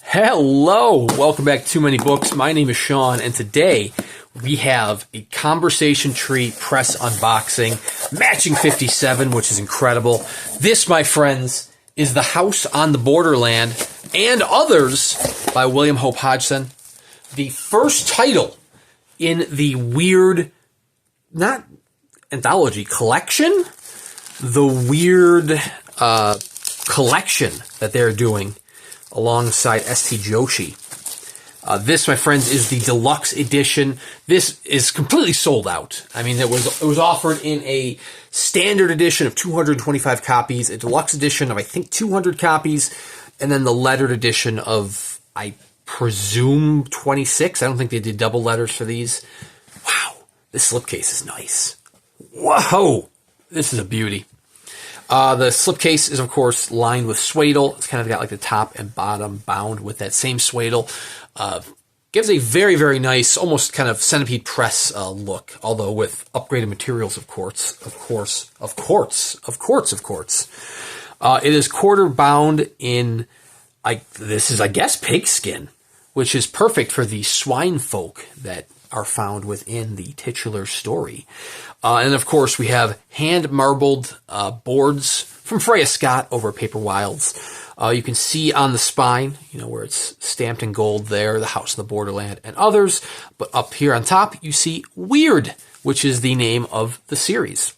Hello, welcome back to Too Many Books. My name is Sean, and today we have a Conversation Tree press unboxing, matching 57, which is incredible. This, my friends, is The House on the Borderland and Others by William Hope Hodgson. The first title in the weird, not anthology, collection? The weird collection that they're doing alongside St. Joshi. This, my friends, is the deluxe edition. This is completely sold out. I mean, it was offered in a standard edition of 225 copies, a deluxe edition of, I think, 200 copies, and then the lettered edition of, I presume, 26. I don't think they did double letters for these. Wow, this slipcase is nice. Whoa, this is a beauty. The slipcase is, of course, lined with swaddle. It's kind of got like the top and bottom bound with that same swaddle. Gives a very, very nice, almost kind of centipede press look, although with upgraded materials, of course. It is quarter bound in, this is, I guess, pigskin, which is perfect for the swine folk that are found within the titular story. And of course, we have hand-marbled boards from Freya Scott over at Paper Wilds. You can see on the spine, where it's stamped in gold there, The House on the Borderland and Others. But up here on top, you see Weird, which is the name of the series.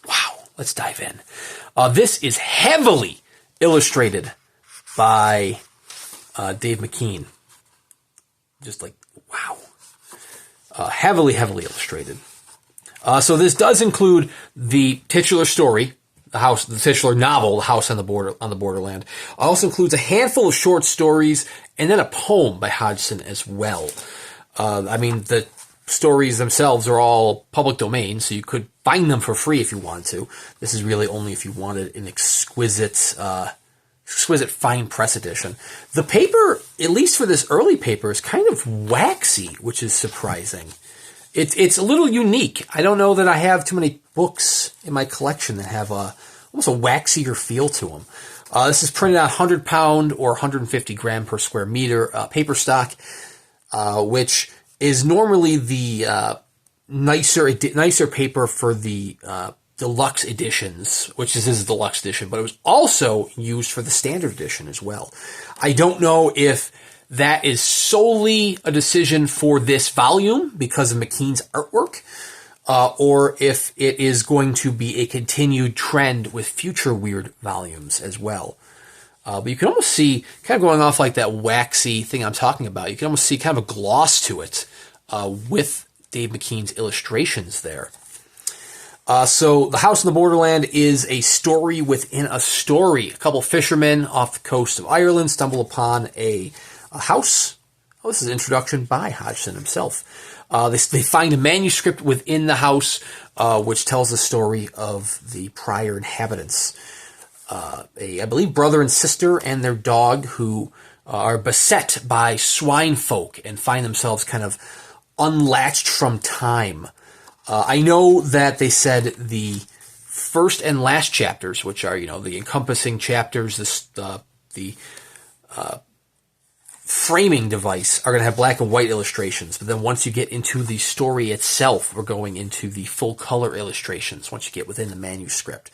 Wow, let's dive in. This is heavily illustrated by Dave McKean. Just like, wow. Heavily illustrated. So this does include the titular story, the titular novel, The House on the Borderland. It also includes a handful of short stories and then a poem by Hodgson as well. I mean, the stories themselves are all public domain, so you could find them for free if you wanted to. This is really only if you wanted an exquisite fine press edition. The paper, at least for this early paper, is kind of waxy, which is surprising. It's a little unique. I don't know that I have too many books in my collection that have almost a waxier feel to them. This is printed on 100-pound or 150 gram per square meter paper stock, which is normally the nicer paper for the deluxe editions, which this is a deluxe edition, but it was also used for the standard edition as well. I don't know if that is solely a decision for this volume because of McKean's artwork, or if it is going to be a continued trend with future Weird volumes as well. But you can almost see, kind of going off like that waxy thing I'm talking about, you can almost see kind of a gloss to it with Dave McKean's illustrations there. So The House on the Borderland is a story within a story. A couple fishermen off the coast of Ireland stumble upon a house. Oh, this is an introduction by Hodgson himself. They find a manuscript within the house, which tells the story of the prior inhabitants. I believe, brother and sister and their dog who are beset by swine folk and find themselves kind of unlatched from time. I know that they said the first and last chapters, which are, the encompassing chapters, the framing device, are going to have black and white illustrations. But then once you get into the story itself, we're going into the full color illustrations once you get within the manuscript.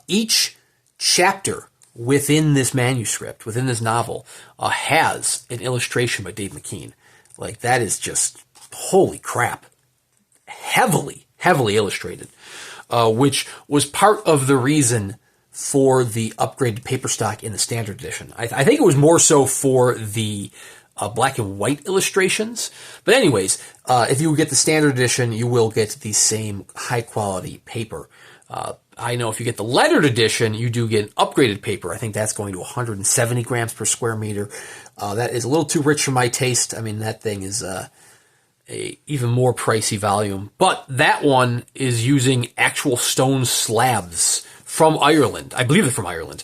Each chapter within this manuscript, within this novel, has an illustration by Dave McKean. Like, that is just, holy crap. Heavily illustrated, which was part of the reason for the upgraded paper stock in the standard edition. I think it was more so for the black and white illustrations. But anyways, if you get the standard edition, you will get the same high quality paper. I know if you get the lettered edition, you do get an upgraded paper. I think that's going to 170 grams per square meter. That is a little too rich for my taste. I mean, that thing is a even more pricey volume, but that one is using actual stone slabs from Ireland. I believe they're from Ireland,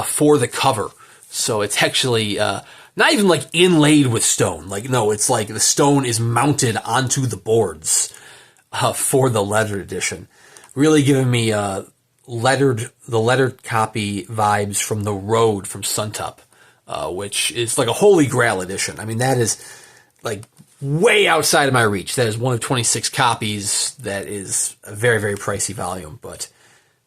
for the cover. So it's actually not even like inlaid with stone. Like, no, it's like the stone is mounted onto the boards for the lettered edition. Really giving me the lettered copy vibes from The Road from Suntup. which is like a holy grail edition. I mean, that is like way outside of my reach. That is one of 26 copies. That is a very, very pricey volume. But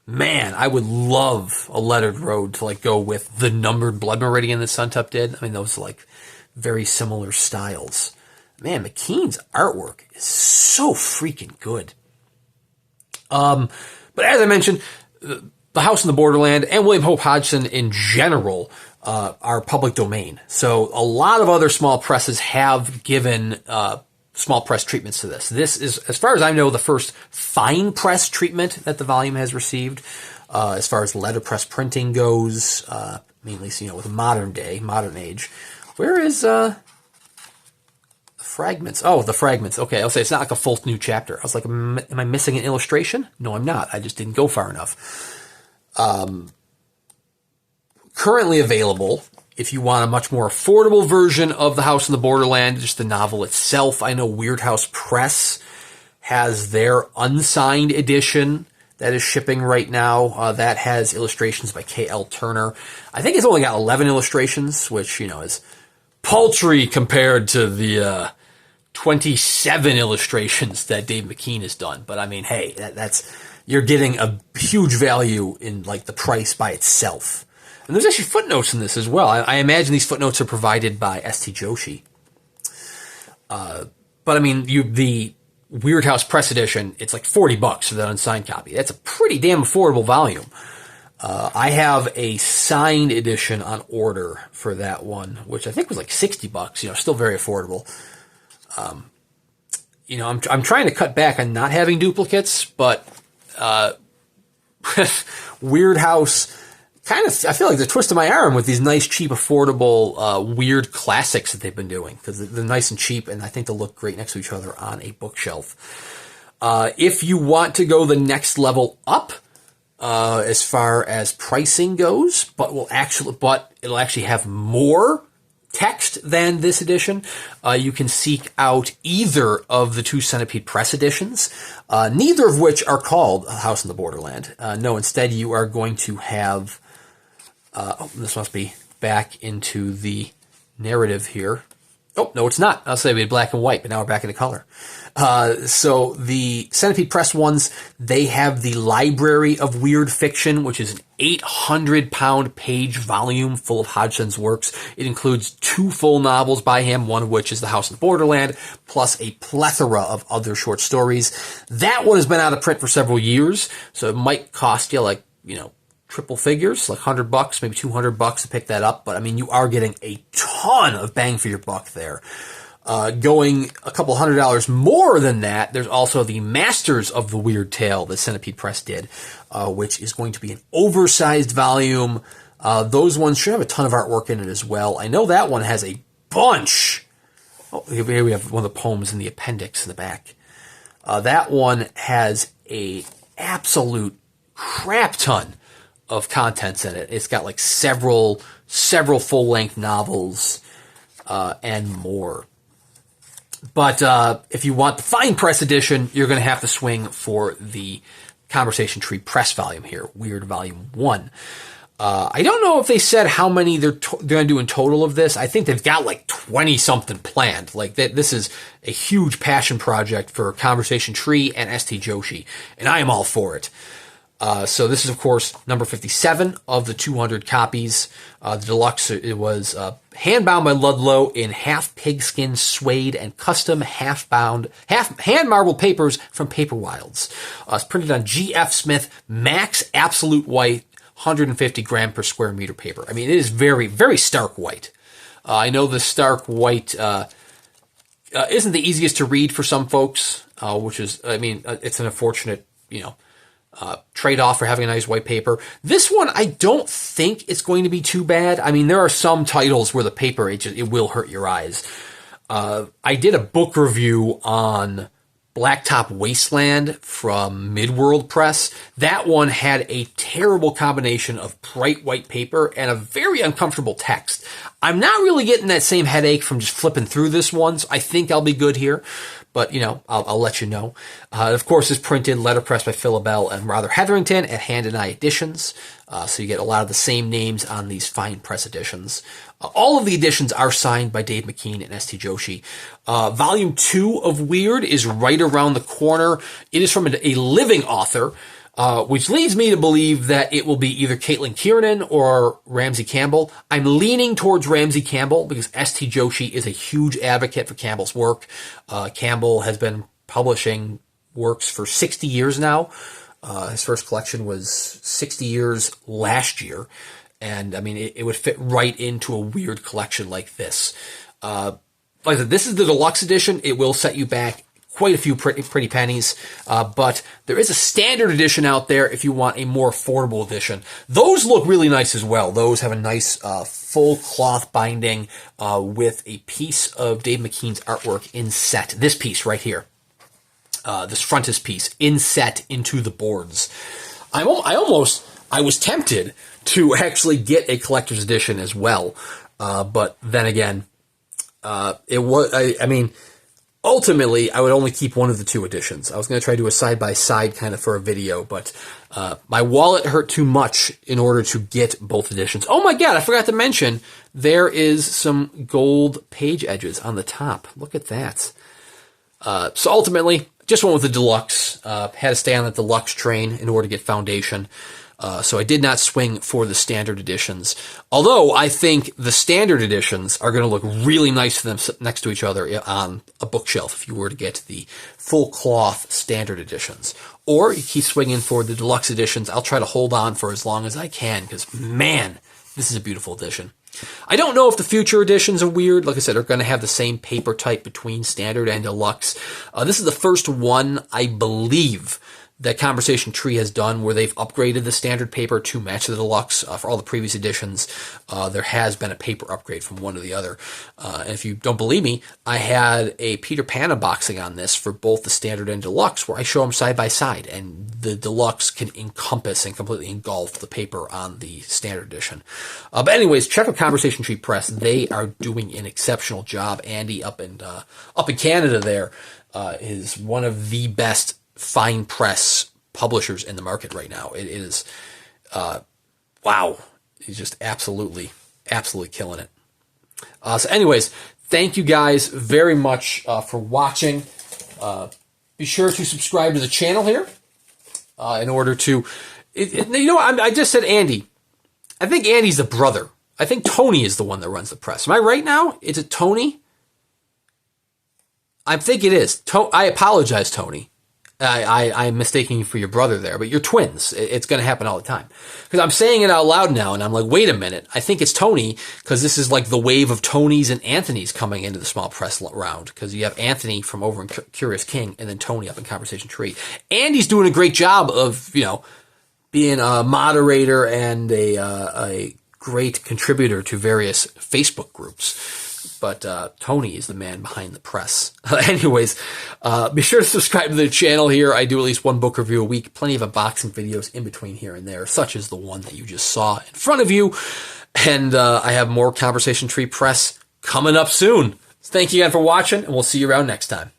man, I would love a lettered road to like go with the numbered Blood Meridian that Suntop did. I mean, those are like very similar styles. Man, McKean's artwork is so freaking good. But as I mentioned, the House in the Borderland and William Hope Hodgson in general are public domain. So a lot of other small presses have given small press treatments to this. This is, as far as I know, the first fine press treatment that the volume has received. As far as letterpress printing goes, mainly, with modern age. Where is the fragments? Oh, the fragments. Okay, I'll say it's not like a full new chapter. I was like, am I missing an illustration? No, I'm not. I just didn't go far enough. Currently available, if you want a much more affordable version of The House in the Borderland, just the novel itself. I know Weird House Press has their unsigned edition that is shipping right now. That has illustrations by K.L. Turner. I think it's only got 11 illustrations, which, is paltry compared to the 27 illustrations that Dave McKean has done. But I mean, hey, that's you're getting a huge value in like the price by itself. And there's actually footnotes in this as well. I imagine these footnotes are provided by St. Joshi. But I mean, the Weird House Press edition, it's like $40 for that unsigned copy. That's a pretty damn affordable volume. I have a signed edition on order for that one, which I think was like $60. Still very affordable. I'm trying to cut back on not having duplicates, but Weird House I feel like they're twisting my arm with these nice, cheap, affordable, weird classics that they've been doing, because they're nice and cheap, and I think they'll look great next to each other on a bookshelf. If you want to go the next level up, as far as pricing goes, but it'll actually have more text than this edition, you can seek out either of the two Centipede Press editions, neither of which are called House in the Borderland. No, instead you are going to have... this must be back into the narrative here. Oh, no, it's not. I'll say we had black and white, but now we're back into color. So the Centipede Press ones, they have the Library of Weird Fiction, which is an 800-pound page volume full of Hodgson's works. It includes 2 full novels by him, one of which is The House in the Borderland, plus a plethora of other short stories. That one has been out of print for several years, so it might cost you triple figures, like $100, maybe $200 to pick that up. But I mean, you are getting a ton of bang for your buck there. Going a couple $100 more than that, there's also the Masters of the Weird Tale that Centipede Press did, which is going to be an oversized volume. Those ones should have a ton of artwork in it as well. I know that one has a bunch. Oh, here we have one of the poems in the appendix in the back. That one has a absolute crap ton of contents in it. It's got like several full-length novels and more. But if you want the fine press edition, you're going to have to swing for the Conversation Tree Press volume here, Weird Volume 1. I don't know if they said how many they're going to do in total of this. I think they've got like 20-something planned. Like this is a huge passion project for Conversation Tree and St. Joshi, and I am all for it. So this is, of course, number 57 of the 200 copies. The deluxe, it was hand-bound by Ludlow in half pigskin suede and custom hand-marbled papers from Paper Wilds. It's printed on G.F. Smith Max Absolute White, 150 gram per square meter paper. I mean, it is very, very stark white. I know the stark white isn't the easiest to read for some folks, which is, it's an unfortunate, trade-off for having a nice white paper. This one, I don't think it's going to be too bad. I mean, there are some titles where the paper, it will hurt your eyes. I did a book review on Blacktop Wasteland from Midworld Press. That one had a terrible combination of bright white paper and a very uncomfortable text. I'm not really getting that same headache from just flipping through this one, so I think I'll be good here. but, you know, I'll let you know. Of course, is printed, letterpress by Philabelle and Rather Hetherington at Hand and Eye Editions. So you get a lot of the same names on these fine press editions. All of the editions are signed by Dave McKean and St. Joshi. Volume 2 of Weird is right around the corner. It is from a living author, which leads me to believe that it will be either Caitlin Kiernan or Ramsey Campbell. I'm leaning towards Ramsey Campbell because St. Joshi is a huge advocate for Campbell's work. Campbell has been publishing works for 60 years now. His first collection was 60 years last year. And, I mean, it would fit right into a Weird collection like this. Like I said, this is the deluxe edition. It will set you back quite a few pretty pennies, but there is a standard edition out there if you want a more affordable edition. Those look really nice as well. Those have a nice full cloth binding with a piece of Dave McKean's artwork inset. This piece right here, this frontispiece inset into the boards. I was tempted to actually get a collector's edition as well, but then again, it was. I mean. Ultimately, I would only keep one of the two editions. I was going to try to do a side-by-side kind of for a video, but my wallet hurt too much in order to get both editions. Oh my god, I forgot to mention, there is some gold page edges on the top. Look at that. So ultimately, just went with the deluxe. Had to stay on the deluxe train in order to get Foundation. So I did not swing for the standard editions. Although I think the standard editions are going to look really nice to them next to each other on a bookshelf if you were to get the full cloth standard editions. Or you keep swinging for the deluxe editions. I'll try to hold on for as long as I can because, man, this is a beautiful edition. I don't know if the future editions are Weird. Like I said, are going to have the same paper type between standard and deluxe. This is the first one, I believe, that Conversation Tree has done where they've upgraded the standard paper to match the deluxe. For all the previous editions, there has been a paper upgrade from one to the other. And if you don't believe me, I had a Peter Pan unboxing on this for both the standard and deluxe where I show them side by side, and the deluxe can encompass and completely engulf the paper on the standard edition. But anyways, check out Conversation Tree Press. They are doing an exceptional job. Andy up in Canada there is one of the best fine press publishers in the market right now. It is, wow. He's just absolutely killing it. So anyways, thank you guys very much for watching. Be sure to subscribe to the channel here in order to, you know, I just said Andy. I think Andy's the brother. I think Tony is the one that runs the press. Am I right now? Is it Tony? I think it is. I apologize, Tony. I'm mistaking you for your brother there, but you're twins. It's going to happen all the time. Because I'm saying it out loud now, and I'm like, wait a minute. I think it's Tony, because this is like the wave of Tonys and Anthonys coming into the small press round. Because you have Anthony from over in Curious King, and then Tony up in Conversation Tree. Andy's doing a great job of, you know, being a moderator and a great contributor to various Facebook groups. But Tony is the man behind the press. Anyways, be sure to subscribe to the channel here. I do at least one book review a week. Plenty of unboxing videos in between here and there, such as the one that you just saw in front of you. And I have more Conversation Tree Press coming up soon. Thank you again for watching, and we'll see you around next time.